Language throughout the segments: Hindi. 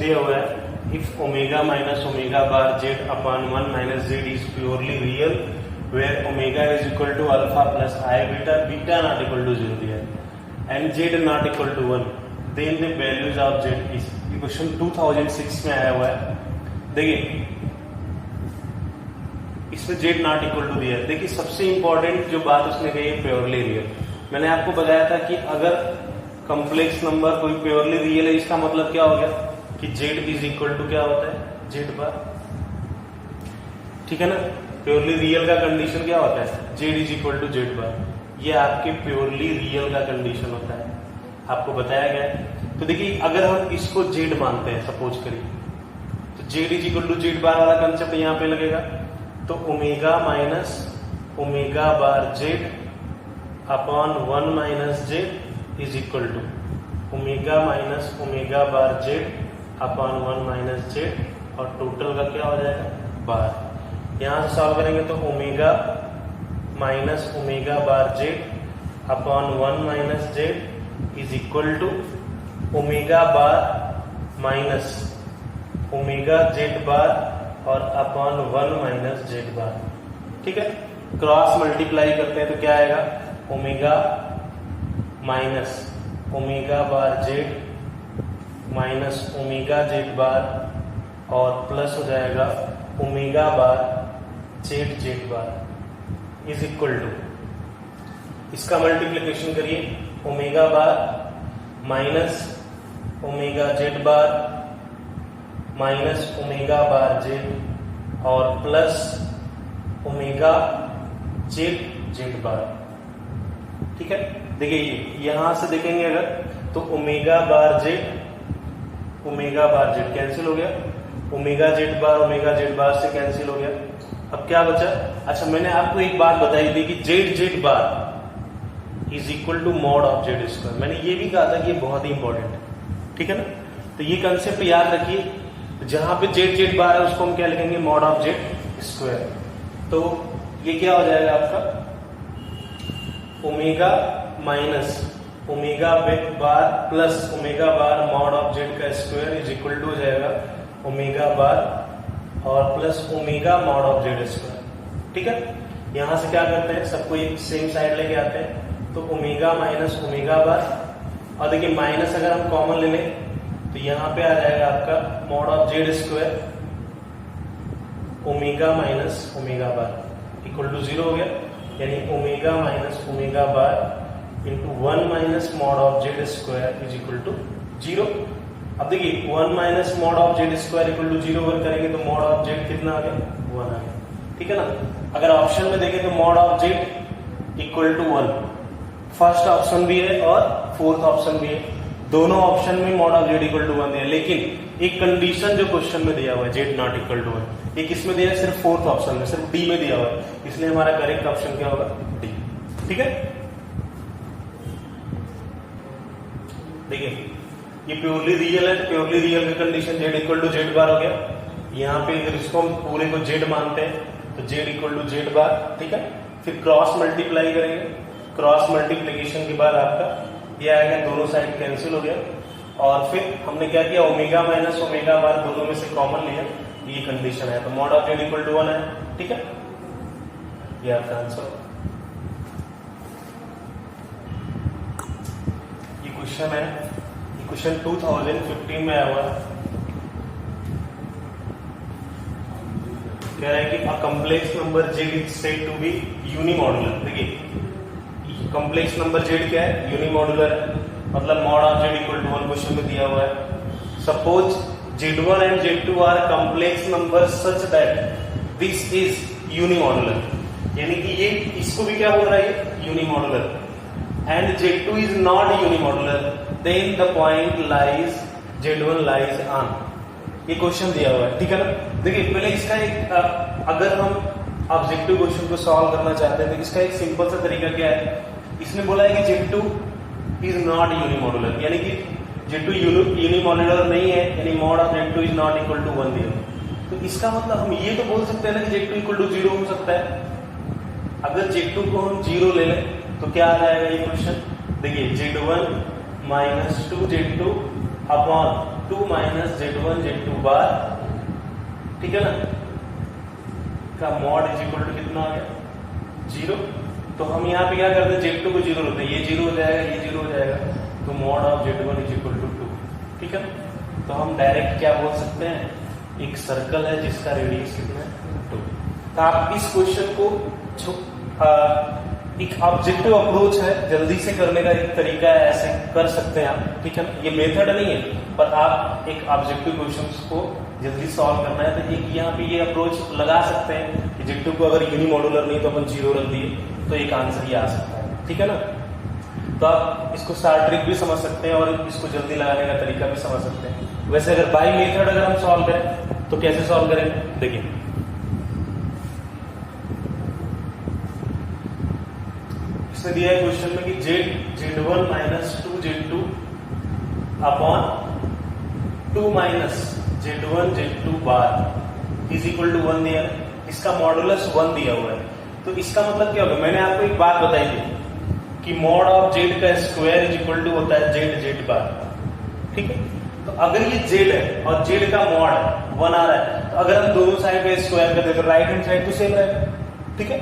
दिया हुआ है if omega minus omega bar Z upon 1 minus Z is purely real where omega is equal to alpha plus i beta, beta not equal to 0 दिया है and Z not equal to 1, then the values of Z is. ये क्वेश्चन 2006 में आया हुआ है। देखिए इसमें जेड नॉट इक्वल टू दिया है। देखिए सबसे इंपॉर्टेंट जो बात उसने कही है प्योरली रियल। मैंने आपको बताया था कि अगर कॉम्प्लेक्स नंबर कोई प्योरली रियल है इसका मतलब क्या हो गया कि जेड इज इक्वल टू क्या होता है जेड बार, ठीक है ना। प्योरली रियल का कंडीशन क्या होता है Z is equal to Z bar, ये आपके प्योरली रियल का कंडीशन होता है, आपको बताया गया है। तो देखिए अगर हम इसको जेड मानते हैं सपोज करिए, तो Z is equal to Z bar वाला कंसेप्ट यहाँ पे लगेगा। तो omega minus omega bar Z upon 1 minus Z is equal to omega minus omega bar Z upon 1 minus Z और टोटल का क्या हो जाएगा बार। यहां से सॉल्व करेंगे तो omega minus omega bar Z upon 1 minus Z is equal to omega bar minus omega Z bar और अपॉन 1 माइनस जेड बार, ठीक है। क्रॉस मल्टीप्लाई करते हैं तो क्या आएगा omega minus omega bar Z minus omega Z bar और प्लस हो जाएगा omega bar Z Z bar is equal to, इसका मल्टीप्लीकेशन करिए omega bar minus omega Z bar minus omega bar Z और plus omega Z Z bar, ठीक है। देखिए यहां से देखेंगे अगर तो ओमेगा बार जेड कैंसिल हो गया, ओमेगा जेड बार से कैंसिल हो गया। अब क्या बचा, अच्छा मैंने आपको एक बात बताई थी कि Z Z bar is equal to mod of Z square. मैंने ये भी कहा था कि ये बहुत ही इंपॉर्टेंट है, ठीक है ना। तो ये कंसेप्ट याद रखिए, जहां पे जेड जेड बार है उसको हम क्या लिखेंगे मॉड ऑफ जेड स्क्वायर। तो ये क्या हो जाएगा आपका omega minus omega bar plus omega bar mod of Z का स्क्वायर इज इक्वल टू हो जाएगा ओमेगा बार और plus omega mod of Z square, ठीक है। यहां से क्या करते हैं सबको एक सेम साइड लेके आते हैं तो ओमेगा माइनस ओमेगा बार और देखिए माइनस अगर हम कॉमन ले लें तो यहां पे आ जाएगा आपका mod of Z square omega minus omega bar equal to 0 हो गया, यानी omega minus omega bar into 1 minus mod of Z square is equal to 0। अब देखिए 1 minus mod of Z square equal to 0 work करेंगे तो मॉड ऑफ जेड कितना आ गया 1 आ गया, ठीक है ना। अगर ऑप्शन में देखें तो mod of Z equal to 1 first option भी है और फोर्थ ऑप्शन भी है, दोनों ऑप्शन में mod of Z equal to 1 है। लेकिन एक कंडीशन जो क्वेश्चन में दिया हुआ है जेड नॉट इक्वल टू 1, एक इसमें दिया है सिर्फ फोर्थ ऑप्शन में, सिर्फ डी में दिया हुआ है, इसलिए हमारा करेक्ट ऑप्शन क्या होगा डी, ठीक है। देखिए ये प्योरली रियल है, प्योरली रियल का condition Z equal to Z bar हो गया। यहाँ पे अगर इसको हम पूरे को जेड मानते हैं तो Z equal to Z bar, ठीक है। फिर क्रॉस मल्टीप्लाई करेंगे, क्रॉस मल्टीप्लीकेशन के बाद आपका ये आएगा दोनों साइड कैंसिल हो गया और फिर हमने क्या किया ओमेगा माइनस ओमेगा बार दोनों में से कॉमन लिया, ये कंडीशन है तो mod of Z equal to 1 है, ठीक है। ये आपका आंसर, ये क्वेश्चन है, ये क्वेश्चन 2015 में आया हुआ है। कह रहा है कि a complex number Z is said to be unimodular. देखिए कॉम्प्लेक्स नंबर जेड क्या है यूनिमॉड्यूलर है, मतलब mod of Z equal to 1 question में दिया हुआ है। Suppose Z1 and Z2 are complex numbers such that this is unimodular, यानी कि ये इसको भी क्या बोल रहा है unimodular, and Z2 is not unimodular, then the point lies Z1 lies on। ये क्वेश्चन दिया हुआ है, ठीक है ना। देखिए पहले इसका एक अगर हम ऑब्जेक्टिव क्वेश्चन को सॉल्व करना चाहते हैं तो इसका एक सिंपल सा तरीका क्या है, इसने बोला है कि Z2 is not unimodular, यानी कि Z2 यूनिमॉड्यूलर नहीं है, यानी mod of Z2 is not equal to 1 दिया। तो इसका मतलब हम ये तो बोल सकते हैं ना कि Z2 इक्वल टू 0 हो सकता है। अगर Z2 को हम 0 ले लें तो क्या आ जाएगा ये क्वेश्चन, देखिए Z1 minus 2 Z2 upon 2 minus Z1 Z2 बार, ठीक है ना, का मॉड इज इक्वल टू कितना आ गया 0। तो हम यहाँ पे क्या करते हैं, Z2 को 0 होते हैं, ये 0 हो जाएगा, ये 0 हो जाएगा, तो mod of Z1 is equal to 2, ठीक है। तो हम डायरेक्ट क्या बोल सकते हैं, एक सर्कल है जिसका रेडियस कितना है 2। तो आप इस क्वेश्चन को एक ऑब्जेक्टिव अप्रोच है, जल्दी से करने का एक तरीका है, ऐसे कर सकते हैं आप, ठीक है ना। ये मेथड नहीं है, पर आप एक ऑब्जेक्टिव क्वेश्चंस को जल्दी सॉल्व करना है तो एक यहाँ पे ये अप्रोच लगा सकते हैं कि Z2 को अगर यूनिमॉड्यूलर नहीं तो अपन 0 रख दिए तो एक आंसर ही आ सकता है, ठीक है ना। तो आप इसको सार ट्रिक भी समझ सकते हैं और इसको जल्दी लगाने का तरीका भी समझ सकते हैं। वैसे अगर बाय मेथड अगर हम सॉल्व करें तो कैसे सॉल्व करेंगे, देखिए इसमें दिया है क्वेश्चन में कि Z1 minus 2Z2 upon 2 minus Z1 Z2 bar is equal to 1 दिया है, इसका मॉडुलस 1 दिया हुआ है। तो इसका मतलब क्या होगा, मैंने आपको एक बात बताई थी कि मॉड ऑफ Z का स्क्वायर इज इक्वल टू होता है Z बार, ठीक है। तो अगर ये Z है और Z का मॉड 1 आ रहा है, तो अगर हम दोनों साइड पे स्क्वायर कर दें तो राइट हैंड साइड तो सेम रहेगा, ठीक है।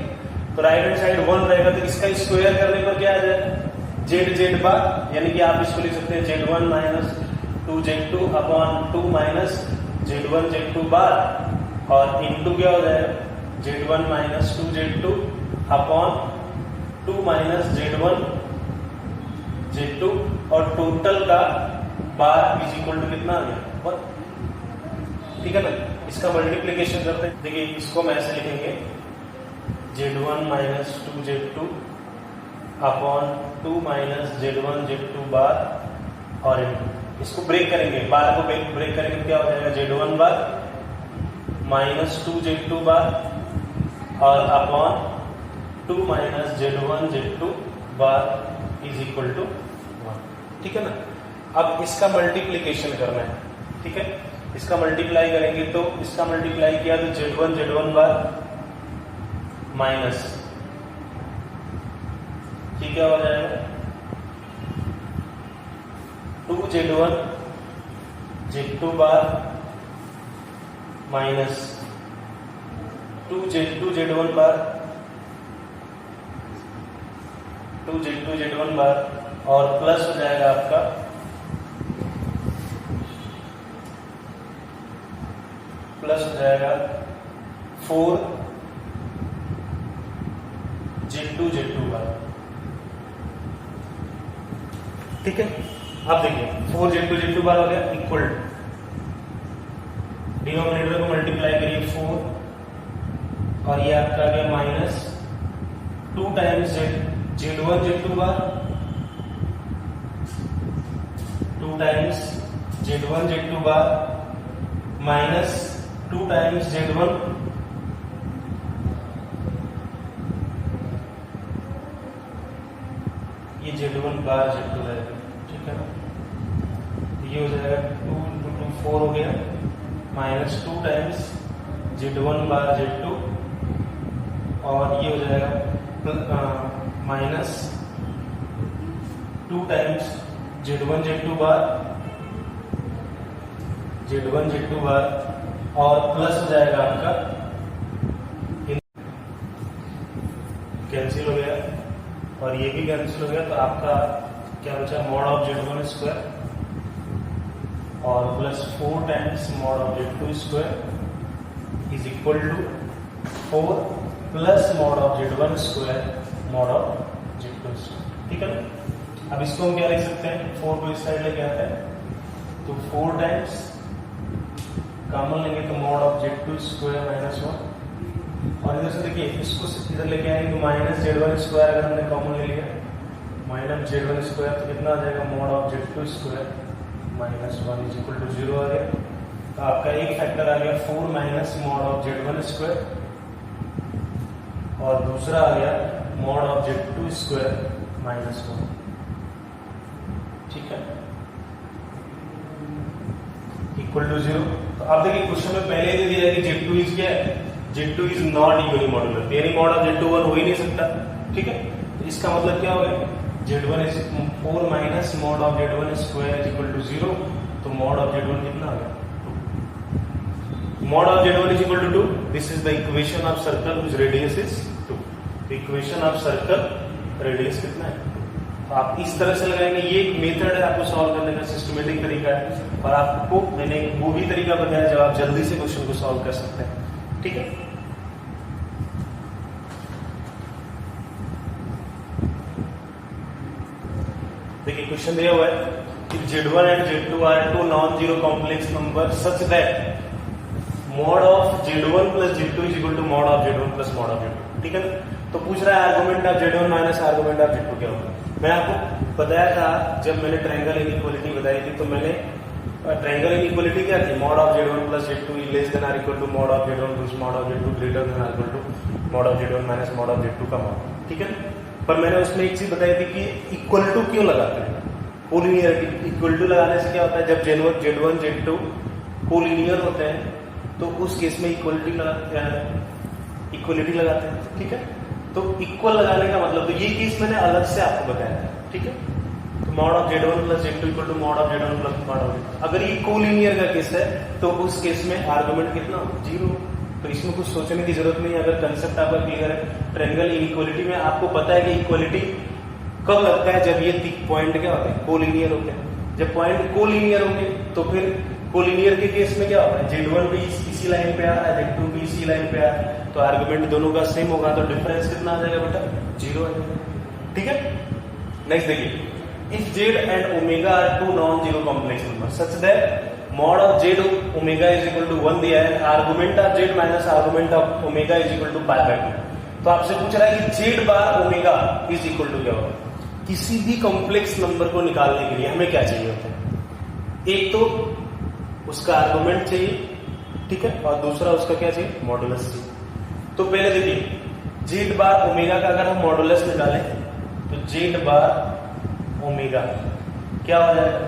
तो राइट हैंड साइड 1 रहेगा, तो इसका स्क्वायर करने पर क्या आ जाएगा Z बार, यानी कि आप इसको लिख सकते हैं Z1 minus 2Z2 upon 2 minus Z1 Z2 बार, और इनटू क्या हो जाएगा Z1 minus 2Z2 upon 2 minus Z1 Z2, और टोटल का बार इज इक्वल टू कितना आ गया 1, ठीक है ना। इसका मल्टीप्लीकेशन करते हैं, देखिए इसको हम ऐसे लिखेंगे Z1 minus 2Z2 upon 2 minus Z1 Z2 बार, और इसको ब्रेक करेंगे, बार को ब्रेक करेंगे, क्या हो जाएगा Z1 बार माइनस 2Z2 बार और upon 2 minus Z1 Z2 bar is equal to 1, ठीक है ना। अब इसका मल्टीप्लीकेशन करना है, ठीक है। इसका मल्टीप्लाई करेंगे तो इसका मल्टीप्लाई किया तो Z1 Z1 बार माइनस, ठीक है, हो जाएगा 2 Z1 Z2 बार माइनस 2 Z2 Z1 बार, 2 Z2 Z1 बार, और प्लस हो जाएगा आपका प्लस हो जाएगा 4 Z2 Z2 बार, ठीक है। अब देखिए 4 Z2 Z2 बार हो गया इक्वल, डिनोमिनेटर को मल्टीप्लाई करिए 4, और ये आपका आ गया माइनस 2 टाइम्स Z1 Z2 बार, 2 टाइम्स Z1 Z2 बार माइनस 2 टाइम्स Z1 ये Z1 बार Z2 रहेगा, ठीक है ना। ये हो जाएगा 2 × 2 4 हो गया, माइनस 2 टाइम्स Z1 बार Z2, और ये हो जाएगा माइनस 2 टाइम्स Z1 Z2 बार Z1 Z2 बार, और प्लस हो जाएगा आपका, कैंसिल हो गया और ये भी कैंसिल हो गया, तो आपका क्या बचा मॉड ऑफ Z1 स्क्वायर, और plus 4 times mod of Z2 square is equal to 4 plus mod of Z1 square mod of Z2 square, ठीक है ना। अब इसको हम क्या लिख सकते हैं, 4 को इस साइड लेके आता है तो 4 टाइम्स कॉमन लेंगे तो mod of Z2 square minus 1, और इधर से देखिए इसको इधर लेके आएंगे तो माइनस Z1 स्क्वायर अगर हमने कॉमन ले लिया, माइनस Z1 स्क्वायर तो कितना आ जाएगा mod of Z2 square minus 1 is equal to 0 आ गया। तो आपका एक फैक्टर आ गया 4 minus mod of Z1 square, और दूसरा आ गया mod of Z2 square minus 1, ठीक है, इक्वल टू 0। तो आप देखिए क्वेश्चन में पहले ही दिया है कि Z2 इज क्या है, Z2 इज नॉट यूनिमॉड्यूलर, यानी मॉड ऑफ Z2 1 हो ही नहीं सकता, ठीक है। तो इसका मतलब क्या हो गया Z1 is 4 minus mod of Z1 square is equal to 0, तो मॉड ऑफ Z1 कितना आ गया? Mod of Z1 is equal to 2. This is the equation of circle whose radius is 2. Equation of circle radius कितना है? तो आप इस तरह से लगाएंगे. ये एक मेथड है आपको सॉल्व करने का, सिस्टमेटिक तरीका है, और आपको मैंने वो भी तरीका बताया जब आप जल्दी से क्वेश्चन को सॉल्व कर सकते हैं. ठीक है. देखिए क्वेश्चन दिया हुआ है कि Z1 and Z2 are two non-zero complex numbers such that mod of Z1 plus Z2 is equal to mod of Z1 plus mod of Z2. ठीक है ना. तो पूछ रहा है argument of Z1 minus argument of Z2 क्या होगा. मैं आपको बताया था जब मैंने ट्रायंगल इनइक्वालिटी बताई थी, तो मैंने ट्रायंगल इनइक्वालिटी क्या थी? mod of Z1 plus Z2 less than or equal to mod of Z1 plus mod of Z2 greater than or equal to mod of Z1 minus mod of Z2 का mod. ठीक है. पर मैंने उसमें एक चीज बताई थी कि इक्वल टू क्यों लगाते हैं. कोलिनियर इक्वल टू लगाने से क्या होता है, जब Z1 Z2 कोलिनियर होते हैं तो उस केस में इक्वलिटी लगाते हैं. ठीक है. तो इक्वल लगाने का मतलब, तो ये केस मैंने अलग से आपको बताया था. ठीक है. तो mod of Z1 plus Z2 equal to mod of Z1 plus mod of Z2. अगर ये कोलिनियर का केस है तो उस केस में आर्गुमेंट कितना? 0. तो इसमें कुछ सोचने की जरूरत नहीं है. अगर कंसेप्ट आपका क्लियर है, ट्रायंगल इनइक्वालिटी में आपको पता है कि इक्वालिटी कब लगता है, जब ये पॉइंट क्या होते हैं? कोलिनियर होते हैं. जब पॉइंट कोलिनियर होंगे तो फिर कोलिनियर के केस में क्या होता है? Z1 भी इसी लाइन पे आ रहा है, Z2 भी इसी लाइन पे आ रहा है, तो आर्गुमेंट दोनों का सेम होगा, तो डिफरेंस कितना आ जाएगा बेटा? 0 आ जाएगा. ठीक है. नेक्स्ट देखिए, if Z and omega are two non-zero complex numbers such that mod of Z omega is equal to 1 दिया है, argument of Z minus argument of omega is equal to pi by 2. तो आपसे पूछ रहा है कि Z bar omega is equal to क्या होगा. किसी भी कॉम्प्लेक्स नंबर को निकालने के लिए हमें क्या चाहिए होता है? एक तो उसका आर्गुमेंट चाहिए, ठीक है, और दूसरा उसका क्या चाहिए? मॉडुलस चाहिए. तो पहले देखिए, Z बार ओमेगा का अगर हम मॉडुलस निकालें तो Z बार ओमेगा क्या हो जाएगा?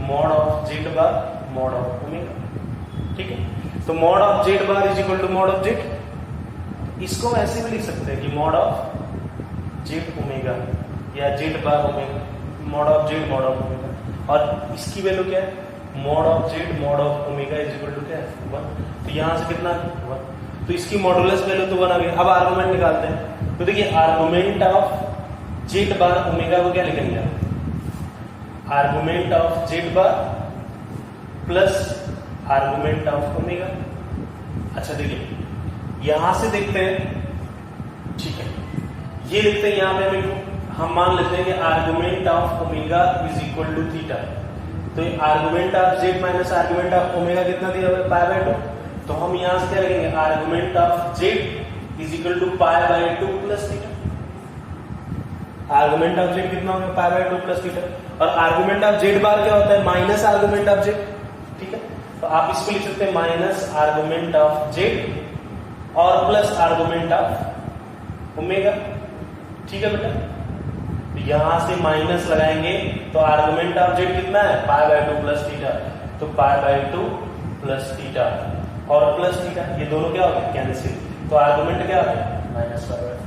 Mod of Z bar mod of omega. ठीक है. तो mod of Z bar is equal to mod of Z. इसको ऐसे भी लिख सकते हैं कि मॉड ऑफ Z ओमेगा या Z bar omega, mod of Z mod of omega. और इसकी वैल्यू क्या है? Mod of Z mod of omega is equal to क्या है? 1. तो यहां से कितना? 1. तो इसकी मॉडुलस वैल्यू तो 1 आ गई. अब आर्गुमेंट निकालते हैं. तो देखिए, argument of Z bar omega को क्या लिखेंगे? Argument of Z bar plus argument of omega. अच्छा देखिए, यहां से देखते हैं. ठीक है, ये लिखते हैं यहां पे हम मान लेते हैं कि argument of omega is equal to theta. तो argument of Z minus argument of omega कितना दिया हुआ है? Pi by 2. तो हम यहां से क्या लिखेंगे? Argument of Z is equal to pi by 2 plus theta. Argument of Z कितना होगा? Pi by 2 plus theta. और आर्गुमेंट ऑफ Z बार क्या होता है? Minus argument of Z. ठीक है. तो आप इसको लिख सकते हैं माइनस आर्गुमेंट ऑफ Z और प्लस आर्गुमेंट ऑफ ओमेगा. ठीक है बेटा. यहां से माइनस लगाएंगे तो आर्गुमेंट ऑफ Z कितना है? Pi by 2 plus theta. तो पाई बाय 2 प्लस थीटा और प्लस थीटा, ये दोनों क्या हो गए? कैंसिल. तो आर्गुमेंट क्या आ गया? Minus pi by 2.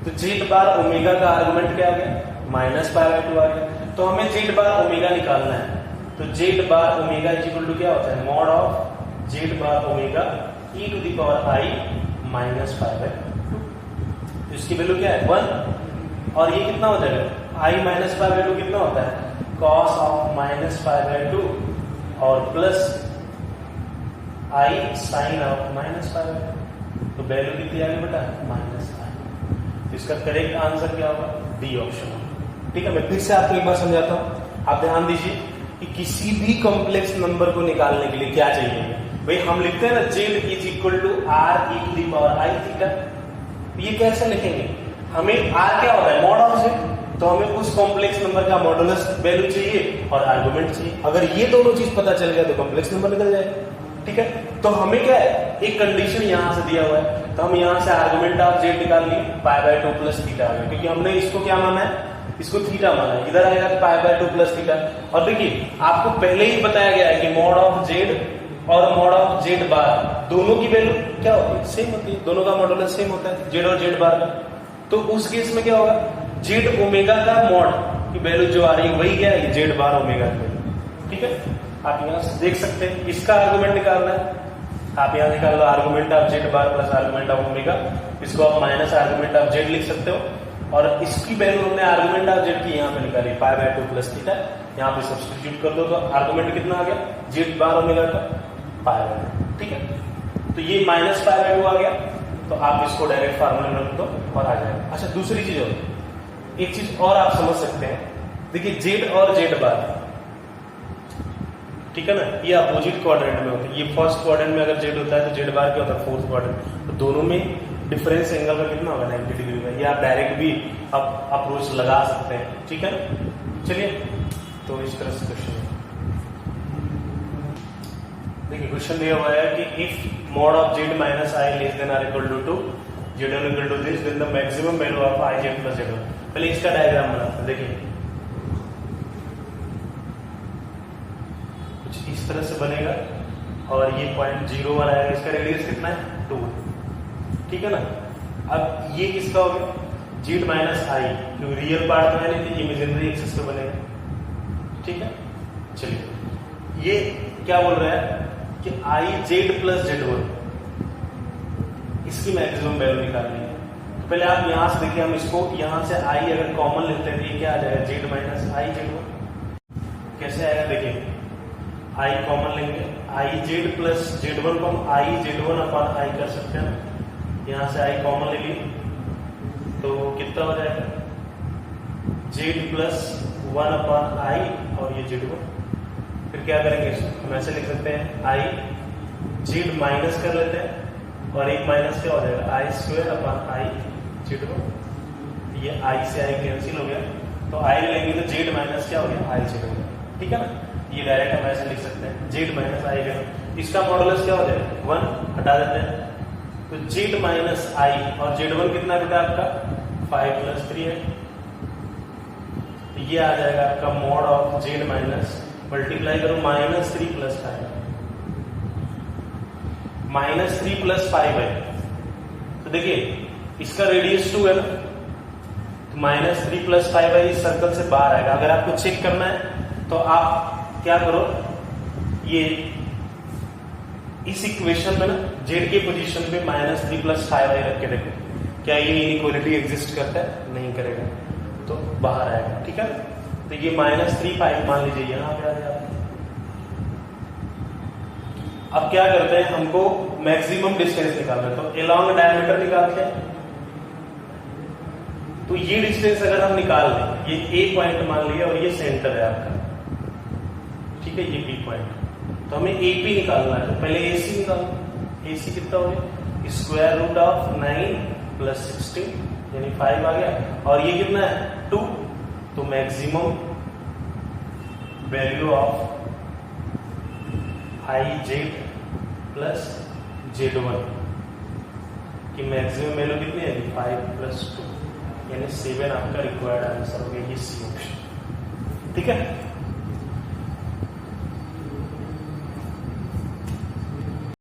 तो Z बार ओमेगा का आर्गुमेंट क्या आ गया? माइनस पाई बाय 2 आ गया. तो हमें Z बार ओमेगा निकालना है. तो Z bar omega is equal to क्या होता है? Mod of Z bar omega e to the power i minus pi by 2. तो इसकी वैल्यू क्या है? 1. और ये कितना हो जाएगा? i माइनस पाई बाय 2 कितना होता है? Cos of minus pi by 2 और plus i sine of minus pi by 2. तो वैल्यू कितनी आ गई बेटा? Minus i. तो इसका करेक्ट आंसर क्या होगा? डी ऑप्शन होगा. ठीक है. मैं फिर से आपको एक बार समझाता हूं. आप ध्यान दीजिए कि किसी भी कॉम्प्लेक्स नंबर को निकालने के लिए क्या चाहिए? भाई हम लिखते हैं ना Z is equal to r e to the power i theta. ये कैसे लिखेंगे? हमें r क्या होता है? Mod of Z. तो हमें उस कॉम्प्लेक्स नंबर का मॉडुलस वैल्यू चाहिए और आर्गुमेंट चाहिए. अगर ये दोनों चीज पता चल गया तो कॉम्प्लेक्स नंबर निकल जाएगा. ठीक है. तो हमें क्या है? एक कंडीशन यहां से दिया हुआ है, तो हम यहां से आर्गुमेंट ऑफ Z निकाल लिए, पाई बाय 2 प्लस थीटा आ गया, क्योंकि हमने इसको क्या माना है? इसको थीटा माना है. इधर आएगा तो पाई बाय 2 प्लस थीटा. और देखिए, आपको पहले ही बताया गया है कि मॉड ऑफ Z और मॉड ऑफ Z बार दोनों की वैल्यू क्या होती है? सेम होती है. दोनों का मॉडुलस सेम होता है, Z और Z बार का. तो उस केस में क्या होगा? Z ओमेगा का मॉड की वैल्यू जो आ रही है वही क्या है? Z बार ओमेगा की वैल्यू. ठीक है. आप यहाँ से देख सकते हैं इसका आर्गुमेंट निकालना है, आप यहाँ निकाल लो argument of Z bar plus argument of omega, इसको आप माइनस आर्गुमेंट ऑफ जेड लिख सकते हो, और इसकी वैल्यू हमने आर्गुमेंट ऑफ जेड की यहाँ पे निकाली पाई बाय 2 प्लस थीटा, यहाँ पे सब्स्टिट्यूट कर दो तो आर्गुमेंट कितना आ गया जेड बार ओमेगा का पाई बाय 2, ठीक है। तो ये माइनस पाई बाय 2 आ गया, तो आप इसको डायरेक्ट फार्मूला में रख दो और आ जाएगा। अच्छा दूसरी चीज और, एक चीज और आप समझ सकते हैं, देखिए जेड और जेड बार, ठीक है ना, ये अपोजिट क्वाड्रेंट में होते हैं, ये फर्स्ट क्वाड्रेंट में अगर जेड होता है तो जेड बार क्या होता है फोर्थ क्वाड्रेंट, तो दोनों में डिफरेंस एंगल का कितना होगा 90 डिग्री का, ये आप डायरेक्ट भी आप अप्रोच लगा सकते हैं, ठीक है ना। चलिए तो इस तरह से क्वेश्चन देखिए, क्वेश्चन दिया हुआ है कि if mod of Z minus i less than or equal to 2 Z one equal to this then the maximum value of i Z plus Z one. पहले इसका डायग्राम बनाते हैं, देखिए कुछ इस तरह से बनेगा और ये पॉइंट 0 1 आएगा, इसका रेडियस कितना है 2, ठीक है ना। अब ये किसका हो गया जेड माइनस आई, क्योंकि रियल पार्ट में है नहीं तो इमेजिनरी एक्सिस पे बनेगा, ठीक है। चलिए ये क्या बोल रहा है कि आई जेड प्लस जेड वन, इसकी मैक्सिमम वैल्यू निकालनी है। तो पहले आप यहां से देखिए, हम इसको यहां से आई अगर कॉमन लेते हैं तो ये क्या आ जाएगा जेड माइनस आई जेड वन, कैसे आएगा देखिए, आई कॉमन लेंगे, आई जेड प्लस जेड वन को हम आई जेड वन अपॉन आई कर सकते हैं, यहां से आई कॉमन ले लिए तो कितना हो जाएगा जेड प्लस 1 अपॉन आई और ये जेड वन। फिर क्या करेंगे, हम ऐसे लिख सकते हैं आई जेड माइनस कर लेते हैं और एक माइनस क्या हो जाएगा I square upon I Z one, ये आई से आई कैंसिल हो गया, तो आई लेंगे तो जेड माइनस क्या हो गया आई जेड वन, ठीक है ना। ये डायरेक्ट हम ऐसे लिख सकते हैं जेड माइनस आई जेड, इसका मॉडुलस क्या हो जाएगा 1 हटा देते हैं, तो जेड माइनस आई और जेड वन कितना बेटा आपका 5 प्लस 3 है, तो ये आ जाएगा आपका mod of Z minus, multiply करो -3 प्लस 5, -3 प्लस 5 है, तो देखिए इसका रेडियस 2 है ना, तो -3 प्लस 5 है, इस सर्कल से बाहर आएगा। अगर आपको चेक करना है तो आप क्या करो, ये इस इक्वेशन में ना जेड के पोजीशन पे -3 प्लस 5 आई रख के देखो क्या ये इनइक्वालिटी एग्जिस्ट करता है, नहीं करेगा, तो बाहर आएगा, ठीक है। तो ये -3 5 मान लीजिए यहां पे आ जाएगा। अब क्या करते हैं, हमको मैक्सिमम डिस्टेंस निकालना है, तो एलॉन्ग डायमीटर निकालते हैं, तो ये डिस्टेंस अगर हम निकाल लें, ये ए पॉइंट मान लिया और ये सेंटर है आपका, ठीक है, ये बी पॉइंट, तो हमें एपी निकालना है, तो पहले एसी निकालो, एसी कितना हो गया स्क्वायर रूट ऑफ 9 प्लस 16 यानी 5 आ गया, और ये कितना है 2, तो maximum value of i Z plus Z one की मैक्सिमम वैल्यू कितनी है 5 प्लस 2 यानी 7 आपका रिक्वायर्ड आंसर हो गया, ये सी ऑप्शन, ठीक है।